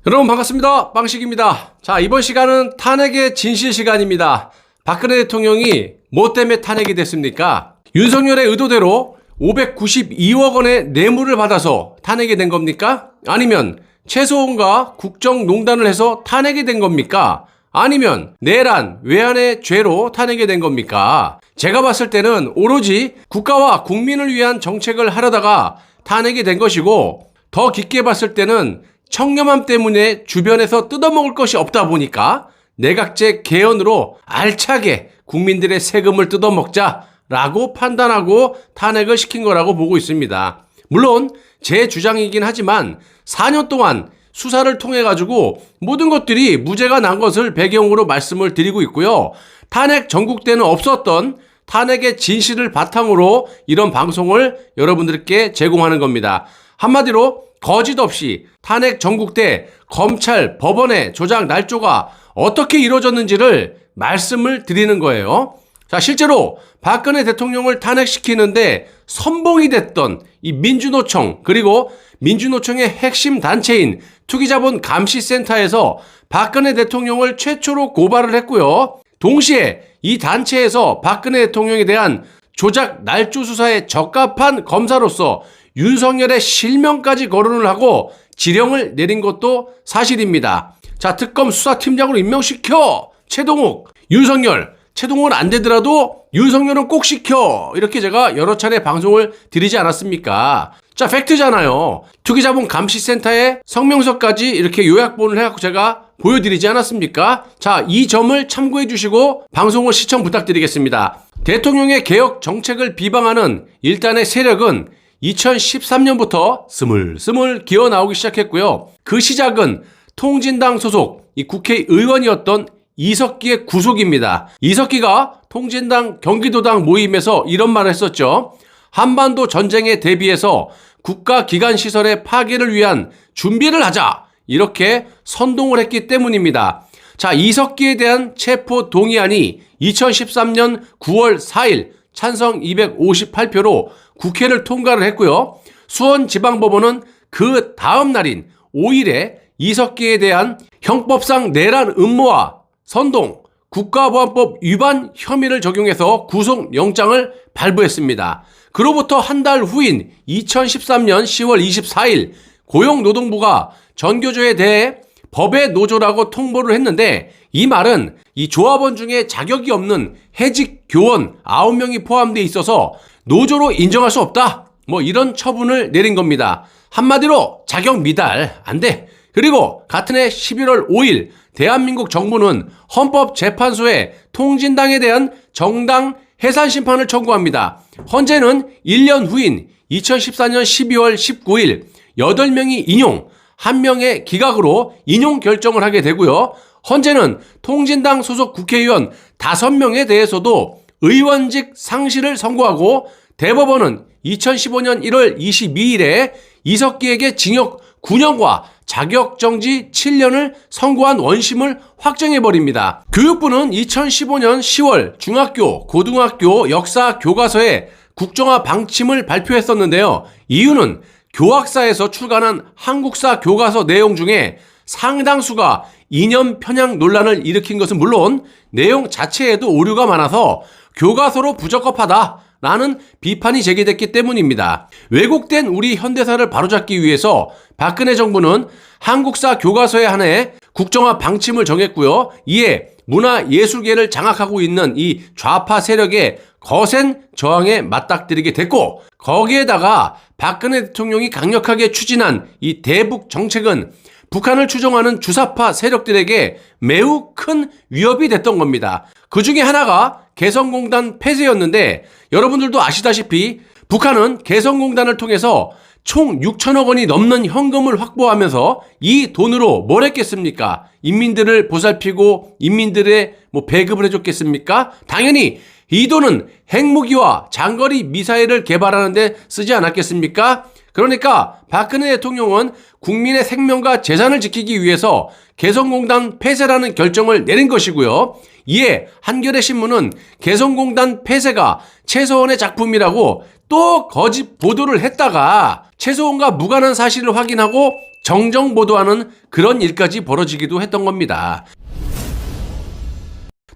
여러분 반갑습니다. 빵식입니다. 자, 이번 시간은 탄핵의 진실 시간입니다. 박근혜 대통령이 뭐 때문에 탄핵이 됐습니까? 윤석열의 의도대로 592억 원의 뇌물을 받아서 탄핵이 된 겁니까? 아니면 최소원과 국정농단을 해서 탄핵이 된 겁니까? 아니면 내란, 외환의 죄로 탄핵이 된 겁니까? 제가 봤을 때는 오로지 국가와 국민을 위한 정책을 하려다가 탄핵이 된 것이고, 더 깊게 봤을 때는 청렴함 때문에 주변에서 뜯어먹을 것이 없다 보니까 내각제 개헌으로 알차게 국민들의 세금을 뜯어먹자라고 판단하고 탄핵을 시킨 거라고 보고 있습니다. 물론 제 주장이긴 하지만 4년 동안 수사를 통해 가지고 모든 것들이 무죄가 난 것을 배경으로 말씀을 드리고 있고요. 탄핵 전국 때는 없었던 탄핵의 진실을 바탕으로 이런 방송을 여러분들께 제공하는 겁니다. 한마디로 거짓 없이 탄핵 전국 때 검찰, 법원의 조작 날조가 어떻게 이루어졌는지를 말씀을 드리는 거예요. 자, 실제로 박근혜 대통령을 탄핵시키는데 선봉이 됐던 이 민주노총, 그리고 민주노총의 핵심 단체인 투기자본 감시센터에서 박근혜 대통령을 최초로 고발을 했고요. 동시에 이 단체에서 박근혜 대통령에 대한 조작 날조 수사에 적합한 검사로서 윤석열의 실명까지 거론을 하고 지령을 내린 것도 사실입니다. 자, 특검 수사팀장으로 임명시켜! 최동욱, 윤석열, 최동욱은 안 되더라도 윤석열은 꼭 시켜! 이렇게 제가 여러 차례 방송을 드리지 않았습니까? 자, 팩트잖아요. 투기자본 감시센터의 성명서까지 이렇게 요약본을 해갖고 제가 보여드리지 않았습니까? 자, 이 점을 참고해 주시고 방송을 시청 부탁드리겠습니다. 대통령의 개혁 정책을 비방하는 일단의 세력은 2013년부터 스물스물 기어 나오기 시작했고요. 그 시작은 통진당 소속 이 국회의원이었던 이석기의 구속입니다. 이석기가 통진당 경기도당 모임에서 이런 말을 했었죠. 한반도 전쟁에 대비해서 국가기관시설의 파괴를 위한 준비를 하자, 이렇게 선동을 했기 때문입니다. 자, 이석기에 대한 체포 동의안이 2013년 9월 4일 찬성 258표로 국회를 통과를 했고요. 수원지방법원은 그 다음 날인 5일에 이석기에 대한 형법상 내란 음모와 선동, 국가보안법 위반 혐의를 적용해서 구속영장을 발부했습니다. 그로부터 한 달 후인 2013년 10월 24일 고용노동부가 전교조에 대해 법의 노조라고 통보를 했는데, 이 말은 이 조합원 중에 자격이 없는 해직 교원 9명이 포함되어 있어서 노조로 인정할 수 없다, 뭐 이런 처분을 내린 겁니다. 한마디로 자격 미달, 안 돼. 그리고 같은 해 11월 5일 대한민국 정부는 헌법재판소에 통진당에 대한 정당 해산 심판을 청구합니다. 헌재는 1년 후인 2014년 12월 19일 8명이 인용, 1명의 기각으로 인용 결정을 하게 되고요. 헌재는 통진당 소속 국회의원 5명에 대해서도 의원직 상실을 선고하고, 대법원은 2015년 1월 22일에 이석기에게 징역 9년과 자격정지 7년을 선고한 원심을 확정해버립니다. 교육부는 2015년 10월 중학교, 고등학교 역사 교과서에 국정화 방침을 발표했었는데요. 이유는 교학사에서 출간한 한국사 교과서 내용 중에 상당수가 이념 편향 논란을 일으킨 것은 물론 내용 자체에도 오류가 많아서 교과서로 부적합하다라는 비판이 제기됐기 때문입니다. 왜곡된 우리 현대사를 바로잡기 위해서 박근혜 정부는 한국사 교과서에 한해 국정화 방침을 정했고요. 이에 문화예술계를 장악하고 있는 이 좌파 세력의 거센 저항에 맞닥뜨리게 됐고, 거기에다가 박근혜 대통령이 강력하게 추진한 이 대북 정책은 북한을 추종하는 주사파 세력들에게 매우 큰 위협이 됐던 겁니다. 그 중에 하나가 개성공단 폐쇄였는데, 여러분들도 아시다시피 북한은 개성공단을 통해서 총 6천억 원이 넘는 현금을 확보하면서 이 돈으로 뭘 했겠습니까? 인민들을 보살피고 인민들의 배급을 해줬겠습니까? 당연히 이 돈은 핵무기와 장거리 미사일을 개발하는 데 쓰지 않았겠습니까? 그러니까 박근혜 대통령은 국민의 생명과 재산을 지키기 위해서 개성공단 폐쇄라는 결정을 내린 것이고요. 이에 한겨레 신문은 개성공단 폐쇄가 최서원의 작품이라고 또 거짓 보도를 했다가 최소원과 무관한 사실을 확인하고 정정 보도하는 그런 일까지 벌어지기도 했던 겁니다.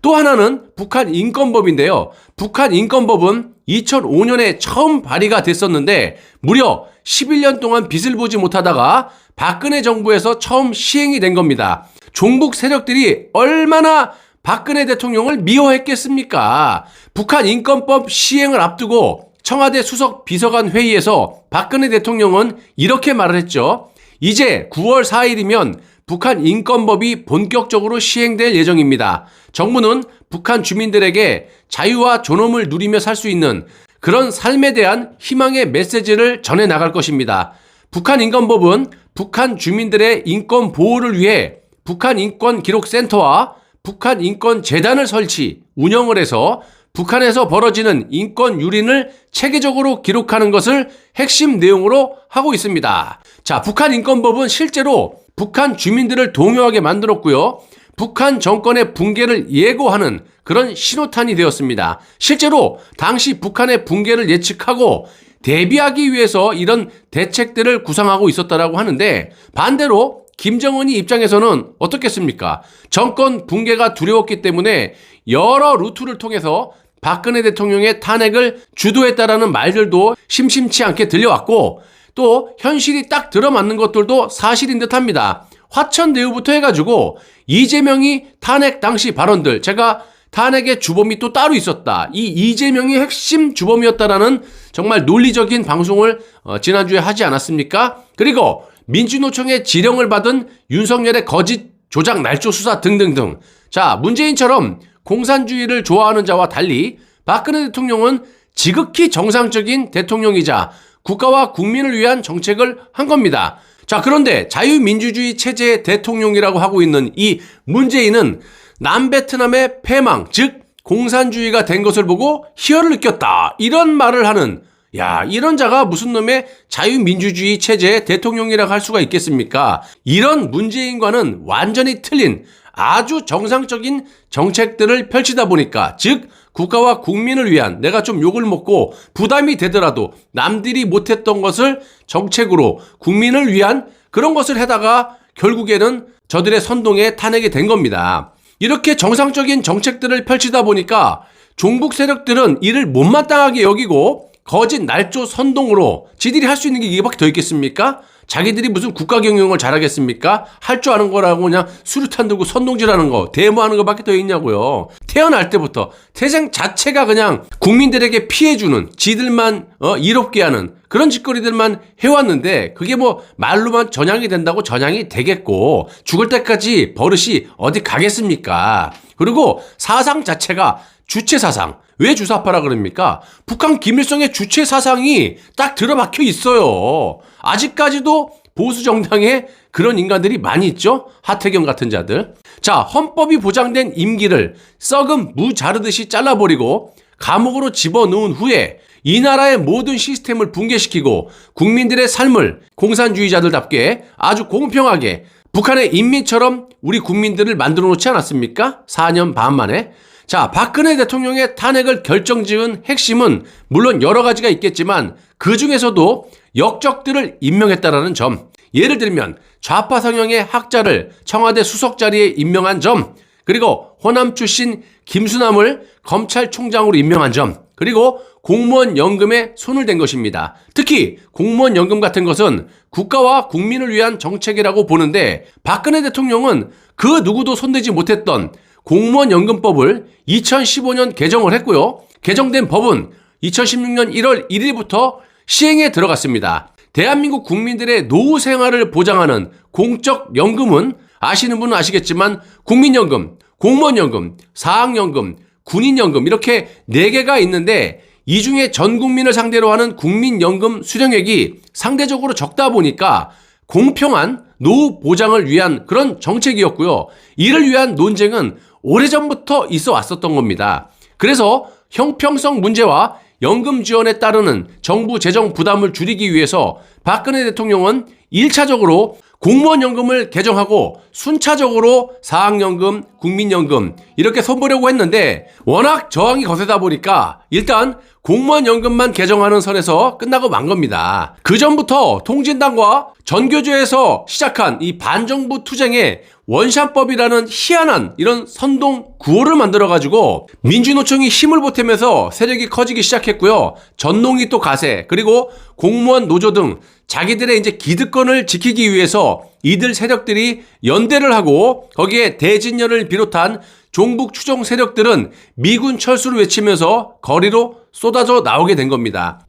또 하나는 북한 인권법인데요. 북한 인권법은 2005년에 처음 발의가 됐었는데 무려 11년 동안 빛을 보지 못하다가 박근혜 정부에서 처음 시행이 된 겁니다. 종북 세력들이 얼마나 박근혜 대통령을 미워했겠습니까? 북한 인권법 시행을 앞두고 청와대 수석 비서관 회의에서 박근혜 대통령은 이렇게 말을 했죠. 이제 9월 4일이면 북한 인권법이 본격적으로 시행될 예정입니다. 정부는 북한 주민들에게 자유와 존엄을 누리며 살 수 있는 그런 삶에 대한 희망의 메시지를 전해 나갈 것입니다. 북한 인권법은 북한 주민들의 인권 보호를 위해 북한 인권기록센터와 북한 인권재단을 설치, 운영을 해서 북한에서 벌어지는 인권 유린을 체계적으로 기록하는 것을 핵심 내용으로 하고 있습니다. 자, 북한 인권법은 실제로 북한 주민들을 동요하게 만들었고요. 북한 정권의 붕괴를 예고하는 그런 신호탄이 되었습니다. 실제로 당시 북한의 붕괴를 예측하고 대비하기 위해서 이런 대책들을 구상하고 있었다라고 하는데 반대로 김정은이 입장에서는 어떻겠습니까? 정권 붕괴가 두려웠기 때문에 여러 루트를 통해서 박근혜 대통령의 탄핵을 주도했다라는 말들도 심심치 않게 들려왔고 또 현실이 딱 들어맞는 것들도 사실인 듯합니다. 화천대유부터 해가지고 이재명이 탄핵 당시 발언들, 제가 탄핵의 주범이 또 따로 있었다. 이 이재명이 핵심 주범이었다라는 정말 논리적인 방송을 지난주에 하지 않았습니까? 그리고 민주노총의 지령을 받은 윤석열의 거짓 조작 날조 수사 등등등. 자, 문재인처럼 공산주의를 좋아하는 자와 달리 박근혜 대통령은 지극히 정상적인 대통령이자 국가와 국민을 위한 정책을 한 겁니다. 자, 그런데 자유민주주의 체제의 대통령이라고 하고 있는 이 문재인은 남베트남의 패망, 즉 공산주의가 된 것을 보고 희열을 느꼈다. 이런 말을 하는, 야, 이런 자가 무슨 놈의 자유민주주의 체제의 대통령이라고 할 수가 있겠습니까? 이런 문재인과는 완전히 틀린 아주 정상적인 정책들을 펼치다 보니까, 즉 국가와 국민을 위한, 내가 좀 욕을 먹고 부담이 되더라도 남들이 못했던 것을 정책으로 국민을 위한 그런 것을 해다가 결국에는 저들의 선동에 탄핵이 된 겁니다. 이렇게 정상적인 정책들을 펼치다 보니까 종북 세력들은 이를 못마땅하게 여기고 거짓 날조 선동으로 지들이 할 수 있는 게 이게밖에 더 있겠습니까? 자기들이 무슨 국가 경영을 잘하겠습니까? 할 줄 아는 거라고 그냥 수류탄 들고 선동질하는 거, 데모하는 거밖에 더 있냐고요. 태어날 때부터 태생 자체가 그냥 국민들에게 피해주는, 지들만 이롭게 하는 그런 짓거리들만 해왔는데 그게 뭐 말로만 전향이 된다고 전향이 되겠고 죽을 때까지 버릇이 어디 가겠습니까? 그리고 사상 자체가 주체 사상. 왜 주사파라 그럽니까? 북한 김일성의 주체 사상이 딱 들어박혀 있어요. 아직까지도 보수 정당에 그런 인간들이 많이 있죠? 하태경 같은 자들. 자, 헌법이 보장된 임기를 썩은 무 자르듯이 잘라버리고 감옥으로 집어넣은 후에 이 나라의 모든 시스템을 붕괴시키고 국민들의 삶을 공산주의자들답게 아주 공평하게 북한의 인민처럼 우리 국민들을 만들어 놓지 않았습니까? 4년 반 만에. 자, 박근혜 대통령의 탄핵을 결정지은 핵심은 물론 여러 가지가 있겠지만 그 중에서도 역적들을 임명했다라는 점. 예를 들면 좌파 성향의 학자를 청와대 수석 자리에 임명한 점, 그리고 호남 출신 김수남을 검찰총장으로 임명한 점, 그리고 공무원 연금에 손을 댄 것입니다. 특히 공무원 연금 같은 것은 국가와 국민을 위한 정책이라고 보는데 박근혜 대통령은 그 누구도 손대지 못했던 공무원 연금법을 2015년 개정을 했고요. 개정된 법은 2016년 1월 1일부터 시행에 들어갔습니다. 대한민국 국민들의 노후 생활을 보장하는 공적 연금은 아시는 분은 아시겠지만 국민연금, 공무원연금, 사학연금, 군인연금 이렇게 4개가 있는데 이 중에 전 국민을 상대로 하는 국민연금 수령액이 상대적으로 적다 보니까 공평한 노후 보장을 위한 그런 정책이었고요. 이를 위한 논쟁은 오래전부터 있어 왔었던 겁니다. 그래서 형평성 문제와 연금 지원에 따르는 정부 재정 부담을 줄이기 위해서 박근혜 대통령은 1차적으로 공무원연금을 개정하고 순차적으로 사학연금, 국민연금 이렇게 선보려고 했는데 워낙 저항이 거세다 보니까 일단 공무원연금만 개정하는 선에서 끝나고 만 겁니다. 그 전부터 통진당과 전교조에서 시작한 이 반정부 투쟁에 원샷법이라는 희한한 이런 선동 구호를 만들어가지고 민주노총이 힘을 보태면서 세력이 커지기 시작했고요. 전농이 또 가세, 그리고 공무원 노조 등 자기들의 이제 기득권을 지키기 위해서 이들 세력들이 연대를 하고 거기에 대진련을 비롯한 종북 추종 세력들은 미군 철수를 외치면서 거리로 쏟아져 나오게 된 겁니다.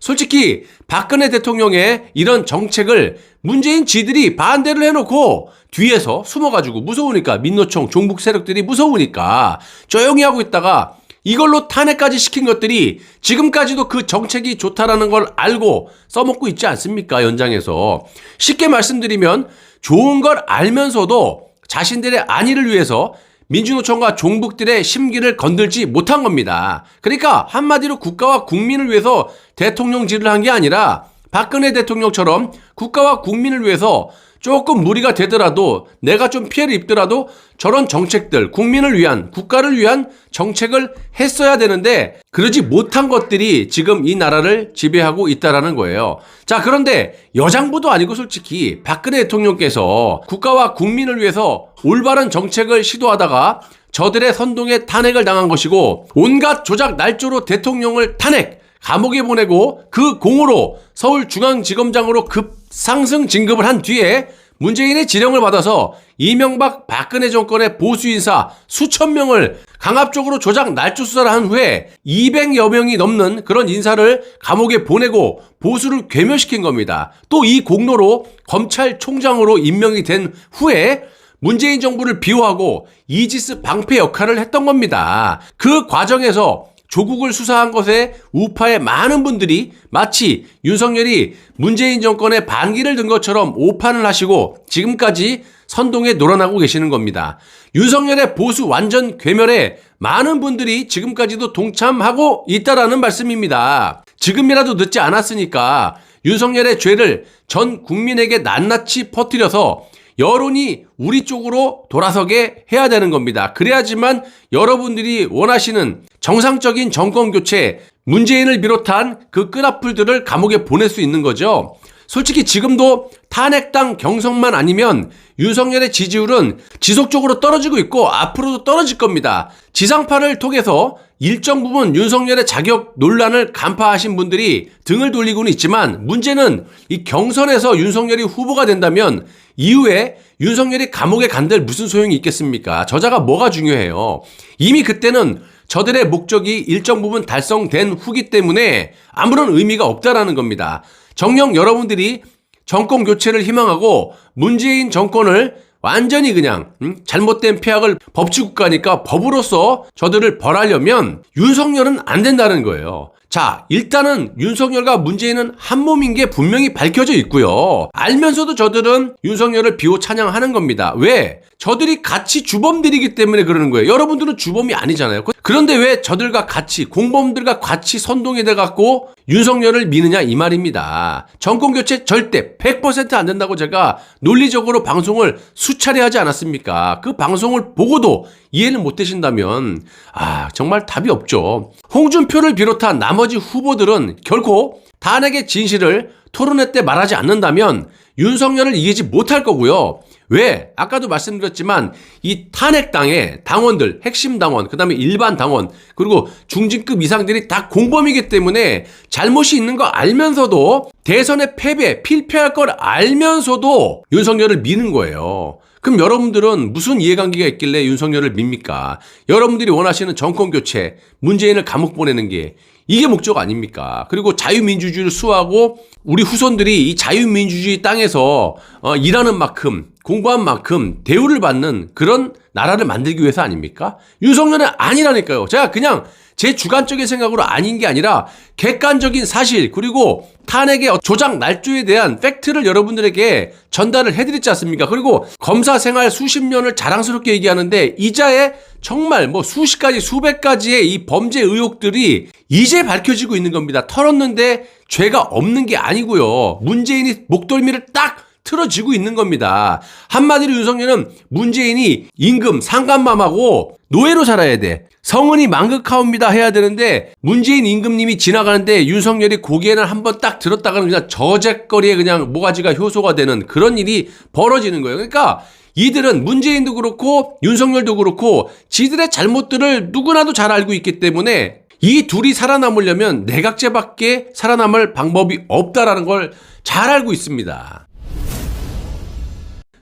솔직히 박근혜 대통령의 이런 정책을 문재인 지들이 반대를 해놓고 뒤에서 숨어가지고 무서우니까 민노총 종북 세력들이 무서우니까 조용히 하고 있다가 이걸로 탄핵까지 시킨 것들이 지금까지도 그 정책이 좋다라는 걸 알고 써먹고 있지 않습니까? 연장에서. 쉽게 말씀드리면 좋은 걸 알면서도 자신들의 안위를 위해서 민주노총과 종북들의 심기를 건들지 못한 겁니다. 그러니까 한마디로 국가와 국민을 위해서 대통령질을 한 게 아니라 박근혜 대통령처럼 국가와 국민을 위해서 조금 무리가 되더라도 내가 좀 피해를 입더라도 저런 정책들, 국민을 위한, 국가를 위한 정책을 했어야 되는데 그러지 못한 것들이 지금 이 나라를 지배하고 있다라는 거예요. 자, 그런데 여장부도 아니고 솔직히 박근혜 대통령께서 국가와 국민을 위해서 올바른 정책을 시도하다가 저들의 선동에 탄핵을 당한 것이고 온갖 조작 날조로 대통령을 탄핵, 감옥에 보내고 그 공으로 서울중앙지검장으로 급상승 진급을 한 뒤에 문재인의 지령을 받아서 이명박 박근혜 정권의 보수인사 수천 명을 강압적으로 조작 날조 수사를 한 후에 200여 명이 넘는 그런 인사를 감옥에 보내고 보수를 괴멸시킨 겁니다. 또 이 공로로 검찰총장으로 임명이 된 후에 문재인 정부를 비호하고 이지스 방패 역할을 했던 겁니다. 그 과정에서 조국을 수사한 것에 우파의 많은 분들이 마치 윤석열이 문재인 정권의 반기를 든 것처럼 오판을 하시고 지금까지 선동에 놀아나고 계시는 겁니다. 윤석열의 보수 완전 괴멸에 많은 분들이 지금까지도 동참하고 있다라는 말씀입니다. 지금이라도 늦지 않았으니까 윤석열의 죄를 전 국민에게 낱낱이 퍼뜨려서 여론이 우리 쪽으로 돌아서게 해야 되는 겁니다. 그래야지만 여러분들이 원하시는 정상적인 정권 교체, 문재인을 비롯한 그 끈앞풀들을 감옥에 보낼 수 있는 거죠. 솔직히 지금도 탄핵당 경선만 아니면 윤석열의 지지율은 지속적으로 떨어지고 있고 앞으로도 떨어질 겁니다. 지상파를 통해서 일정 부분 윤석열의 자격 논란을 간파하신 분들이 등을 돌리고는 있지만 문제는 이 경선에서 윤석열이 후보가 된다면 이후에 윤석열이 감옥에 간들 무슨 소용이 있겠습니까? 저자가 뭐가 중요해요? 이미 그때는 저들의 목적이 일정 부분 달성된 후기 때문에 아무런 의미가 없다라는 겁니다. 정녕 여러분들이 정권 교체를 희망하고 문재인 정권을 완전히 그냥 잘못된 폐악을 법치국가니까 법으로서 저들을 벌하려면 윤석열은 안 된다는 거예요. 자, 일단은 윤석열과 문재인은 한 몸인 게 분명히 밝혀져 있고요. 알면서도 저들은 윤석열을 비호 찬양하는 겁니다. 왜? 저들이 같이 주범들이기 때문에 그러는 거예요. 여러분들은 주범이 아니잖아요. 그런데 왜 저들과 같이, 공범들과 같이 선동이 돼갖고 윤석열을 미느냐 이 말입니다. 정권교체 절대 100% 안 된다고 제가 논리적으로 방송을 수차례 하지 않았습니까? 그 방송을 보고도 이해를 못 되신다면 정말 답이 없죠. 홍준표를 비롯한 나머지 후보들은 결코 탄핵의 진실을 토론회 때 말하지 않는다면 윤석열을 이기지 못할 거고요. 왜? 아까도 말씀드렸지만 이 탄핵당의 당원들, 핵심 당원, 그 다음에 일반 당원, 그리고 중진급 이상들이 다 공범이기 때문에 잘못이 있는 거 알면서도 대선의 패배, 필패할 걸 알면서도 윤석열을 미는 거예요. 그럼 여러분들은 무슨 이해관계가 있길래 윤석열을 밉니까? 여러분들이 원하시는 정권교체, 문재인을 감옥 보내는 게 이게 목적 아닙니까? 그리고 자유민주주의를 수호하고 우리 후손들이 이 자유민주주의 땅에서 일하는 만큼, 공부한 만큼 대우를 받는 그런 나라를 만들기 위해서 아닙니까? 윤석열은 아니라니까요. 제가 그냥 제 주관적인 생각으로 아닌 게 아니라 객관적인 사실, 그리고 탄핵의 조작 날조에 대한 팩트를 여러분들에게 전달을 해드렸지 않습니까? 그리고 검사 생활 수십 년을 자랑스럽게 얘기하는데 이자에 정말 수십 가지, 수백 가지의 이 범죄 의혹들이 이제 밝혀지고 있는 겁니다. 털었는데 죄가 없는 게 아니고요. 문재인이 목덜미를 딱 틀어지고 있는 겁니다. 한마디로 윤석열은 문재인이 임금 상간맘하고 노예로 살아야 돼. 성은이 망극하옵니다 해야 되는데 문재인 임금님이 지나가는데 윤석열이 고개를 한번 딱 들었다가는 그냥 저작거리에 그냥 모가지가 효소가 되는 그런 일이 벌어지는 거예요. 그러니까 이들은 문재인도 그렇고 윤석열도 그렇고 지들의 잘못들을 누구나도 잘 알고 있기 때문에 이 둘이 살아남으려면 내각제밖에 살아남을 방법이 없다라는 걸 잘 알고 있습니다.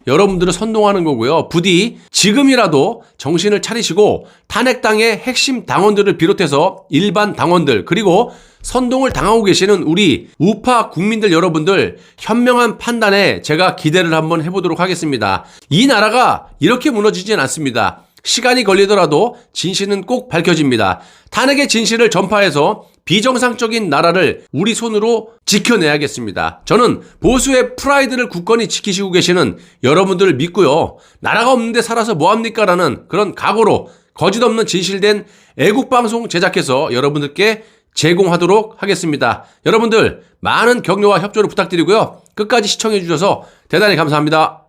여러분들을 선동하는 거고요. 부디 지금이라도 정신을 차리시고 탄핵당의 핵심 당원들을 비롯해서 일반 당원들 그리고 선동을 당하고 계시는 우리 우파 국민들 여러분들 현명한 판단에 제가 기대를 한번 해보도록 하겠습니다. 이 나라가 이렇게 무너지진 않습니다. 시간이 걸리더라도 진실은 꼭 밝혀집니다. 탄핵의 진실을 전파해서 비정상적인 나라를 우리 손으로 지켜내야겠습니다. 저는 보수의 프라이드를 굳건히 지키시고 계시는 여러분들을 믿고요. 나라가 없는데 살아서 뭐합니까? 라는 그런 각오로 거짓없는 진실된 애국방송 제작해서 여러분들께 제공하도록 하겠습니다. 여러분들 많은 격려와 협조를 부탁드리고요. 끝까지 시청해 주셔서 대단히 감사합니다.